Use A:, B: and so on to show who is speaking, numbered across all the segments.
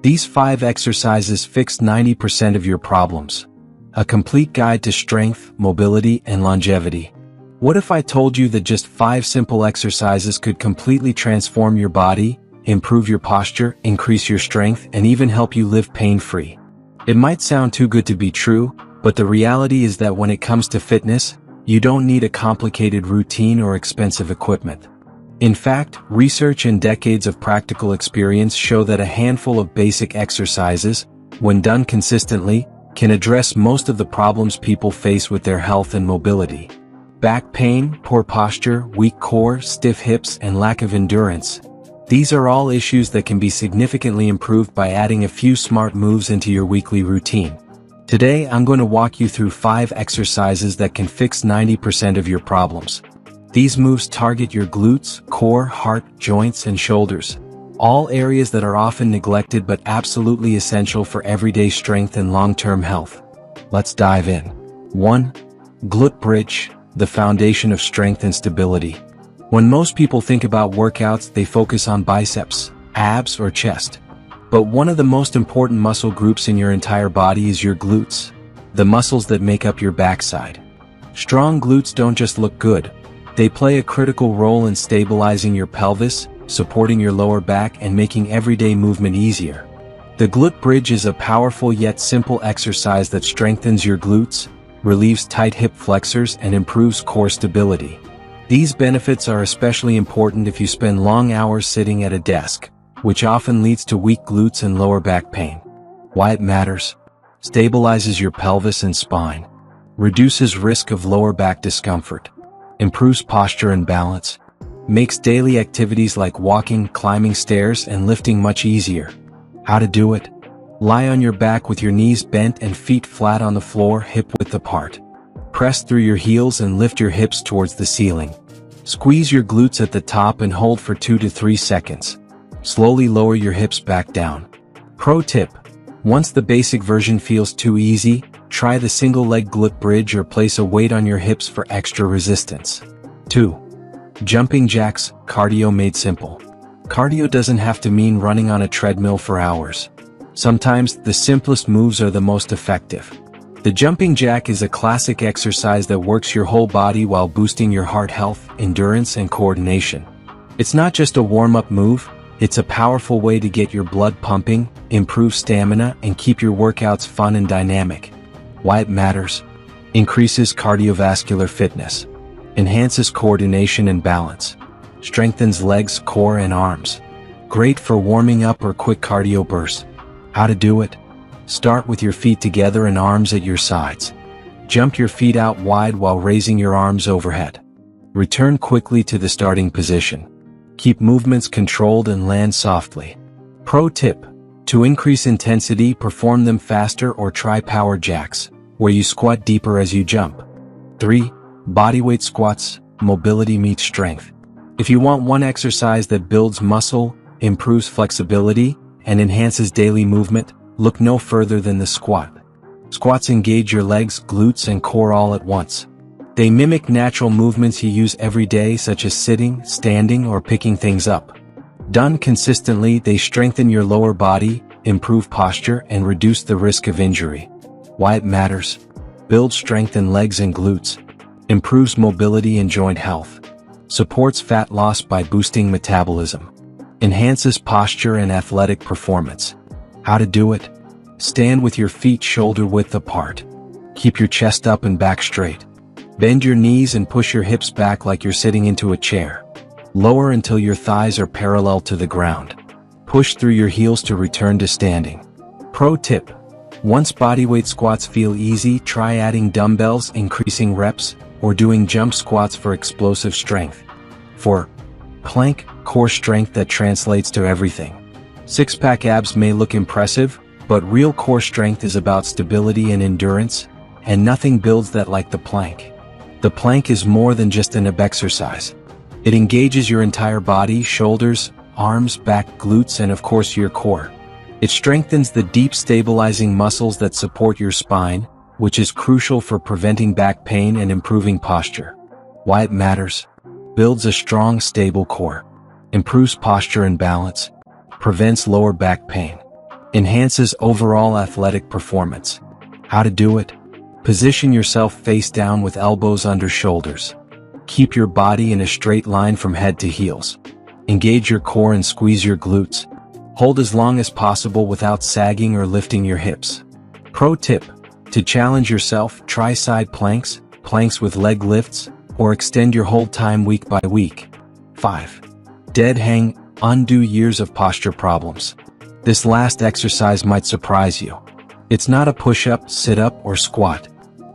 A: These 5 exercises fix 90% of your problems. A complete guide to strength, mobility, and longevity. What if I told you that just 5 simple exercises could completely transform your body, improve your posture, increase your strength, and even help you live pain-free? It might sound too good to be true, but the reality is that when it comes to fitness, you don't need a complicated routine or expensive equipment. In fact, research and decades of practical experience show that a handful of basic exercises, when done consistently, can address most of the problems people face with their health and mobility. Back pain, poor posture, weak core, stiff hips, and lack of endurance. These are all issues that can be significantly improved by adding a few smart moves into your weekly routine. Today, I'm going to walk you through 5 exercises that can fix 90% of your problems. These moves target your glutes, core, heart, joints, and shoulders. All areas that are often neglected but absolutely essential for everyday strength and long-term health. Let's dive in. 1. Glute bridge, the foundation of strength and stability. When most people think about workouts, they focus on biceps, abs, or chest. But one of the most important muscle groups in your entire body is your glutes, the muscles that make up your backside. Strong glutes don't just look good. They play a critical role in stabilizing your pelvis, supporting your lower back, and making everyday movement easier. The glute bridge is a powerful yet simple exercise that strengthens your glutes, relieves tight hip flexors, and improves core stability. These benefits are especially important if you spend long hours sitting at a desk, which often leads to weak glutes and lower back pain. Why it matters: stabilizes your pelvis and spine, reduces risk of lower back discomfort, improves posture and balance, makes daily activities like walking, climbing stairs, and lifting much easier. How to do it? Lie on your back with your knees bent and feet flat on the floor, hip width apart. Press through your heels and lift your hips towards the ceiling. Squeeze your glutes at the top and hold for 2 to 3 seconds. Slowly lower your hips back down. Pro tip: once the basic version feels too easy, try the single leg glute bridge or place a weight on your hips for extra resistance. 2. Jumping jacks, cardio made simple. Cardio doesn't have to mean running on a treadmill for hours. Sometimes, the simplest moves are the most effective. The jumping jack is a classic exercise that works your whole body while boosting your heart health, endurance, and coordination. It's not just a warm-up move, it's a powerful way to get your blood pumping, improve stamina, and keep your workouts fun and dynamic. Why it matters: increases cardiovascular fitness, enhances coordination and balance, strengthens legs, core, and arms. Great for warming up or quick cardio bursts. How to do it? Start with your feet together and arms at your sides. Jump your feet out wide while raising your arms overhead. Return quickly to the starting position. Keep movements controlled and land softly. Pro tip: to increase intensity, perform them faster or try power jacks, where you squat deeper as you jump. 3. Bodyweight squats, mobility meets strength. If you want one exercise that builds muscle, improves flexibility, and enhances daily movement, look no further than the squat. Squats engage your legs, glutes, and core all at once. They mimic natural movements you use every day, such as sitting, standing, or picking things up. Done consistently, they strengthen your lower body, improve posture, and reduce the risk of injury. Why it matters: builds strength in legs and glutes, improves mobility and joint health, supports fat loss by boosting metabolism, enhances posture and athletic performance. How to do it? Stand with your feet shoulder width apart. Keep your chest up and back straight. Bend your knees and push your hips back like you're sitting into a chair. Lower until your thighs are parallel to the ground. Push through your heels to return to standing. Pro tip: once bodyweight squats feel easy, try adding dumbbells, increasing reps, or doing jump squats for explosive strength. 4. Plank, core strength that translates to everything. Six-pack abs may look impressive, but real core strength is about stability and endurance, and nothing builds that like the plank. The plank is more than just an ab exercise. It engages your entire body: shoulders, arms, back, glutes, and of course your core. It strengthens the deep stabilizing muscles that support your spine, which is crucial for preventing back pain and improving posture. Why it matters: builds a strong, stable core, improves posture and balance, prevents lower back pain, Enhances overall athletic performance. How to do it? Position yourself face down with elbows under shoulders. Keep your body in a straight line from head to heels. Engage your core and squeeze your glutes. Hold as long as possible without sagging or lifting your hips. Pro tip: to challenge yourself, try side planks, planks with leg lifts, or extend your hold time week by week. 5. Dead hang, undo years of posture problems. This last exercise might surprise you. It's not a push-up, sit-up, or squat.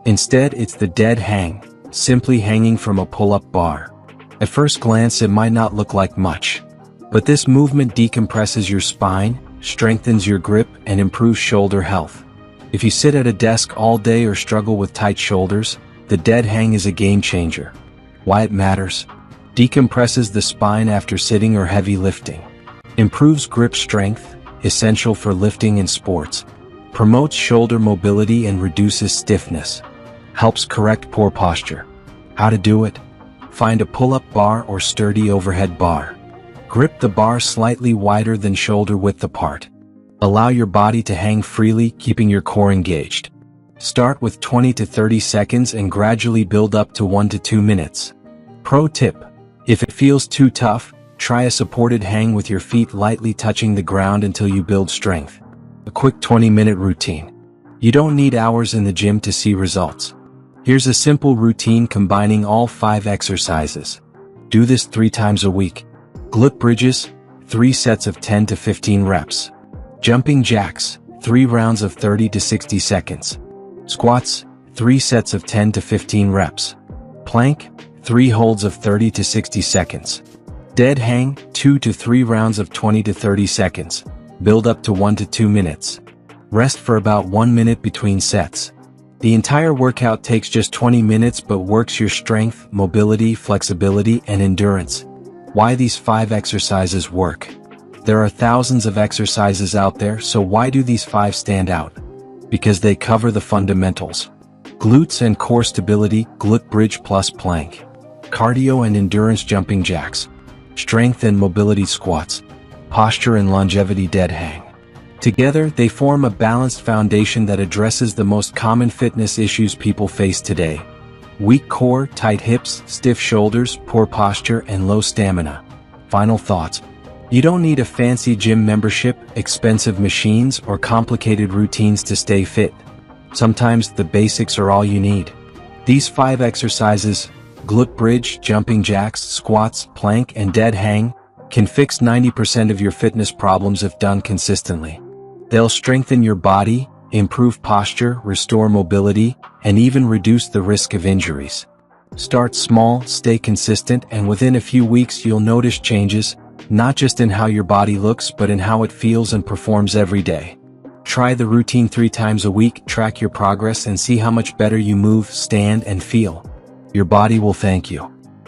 A: Instead, it's the dead hang, simply hanging from a pull-up bar. At first glance, it might not look like much. But this movement decompresses your spine, strengthens your grip, and improves shoulder health. If you sit at a desk all day or struggle with tight shoulders, the dead hang is a game changer. Why it matters? Decompresses the spine after sitting or heavy lifting. Improves grip strength, essential for lifting in sports. Promotes shoulder mobility and reduces stiffness. Helps correct poor posture. How to do it? Find a pull-up bar or sturdy overhead bar. Grip the bar slightly wider than shoulder width apart. Allow your body to hang freely, keeping your core engaged. Start with 20 to 30 seconds and gradually build up to 1 to 2 minutes. Pro tip: if it feels too tough, try a supported hang with your feet lightly touching the ground until you build strength. A quick 20-minute routine. You don't need hours in the gym to see results. Here's a simple routine combining all 5 exercises. Do this 3 times a week. Glute bridges, 3 sets of 10 to 15 reps. Jumping jacks, 3 rounds of 30 to 60 seconds. Squats, 3 sets of 10 to 15 reps. Plank, 3 holds of 30 to 60 seconds. Dead hang, 2 to 3 rounds of 20 to 30 seconds. Build up to 1 to 2 minutes. Rest for about 1 minute between sets. The entire workout takes just 20 minutes but works your strength, mobility, flexibility, and endurance. Why these 5 exercises work? There are thousands of exercises out there, so why do these 5 stand out? Because they cover the fundamentals. Glutes and core stability, glute bridge plus plank. Cardio and endurance jumping jacks. Strength and mobility squats. Posture and longevity dead hang. Together, they form a balanced foundation that addresses the most common fitness issues people face today. Weak core, tight hips, stiff shoulders, poor posture, and low stamina. Final thoughts. You don't need a fancy gym membership, expensive machines, or complicated routines to stay fit. Sometimes the basics are all you need. These 5 exercises, glute bridge, jumping jacks, squats, plank, and dead hang, can fix 90% of your fitness problems if done consistently. They'll strengthen your body, improve posture, restore mobility, and even reduce the risk of injuries. Start small, stay consistent, and within a few weeks you'll notice changes, not just in how your body looks but in how it feels and performs every day. Try the routine 3 times a week, track your progress, and see how much better you move, stand, and feel. Your body will thank you.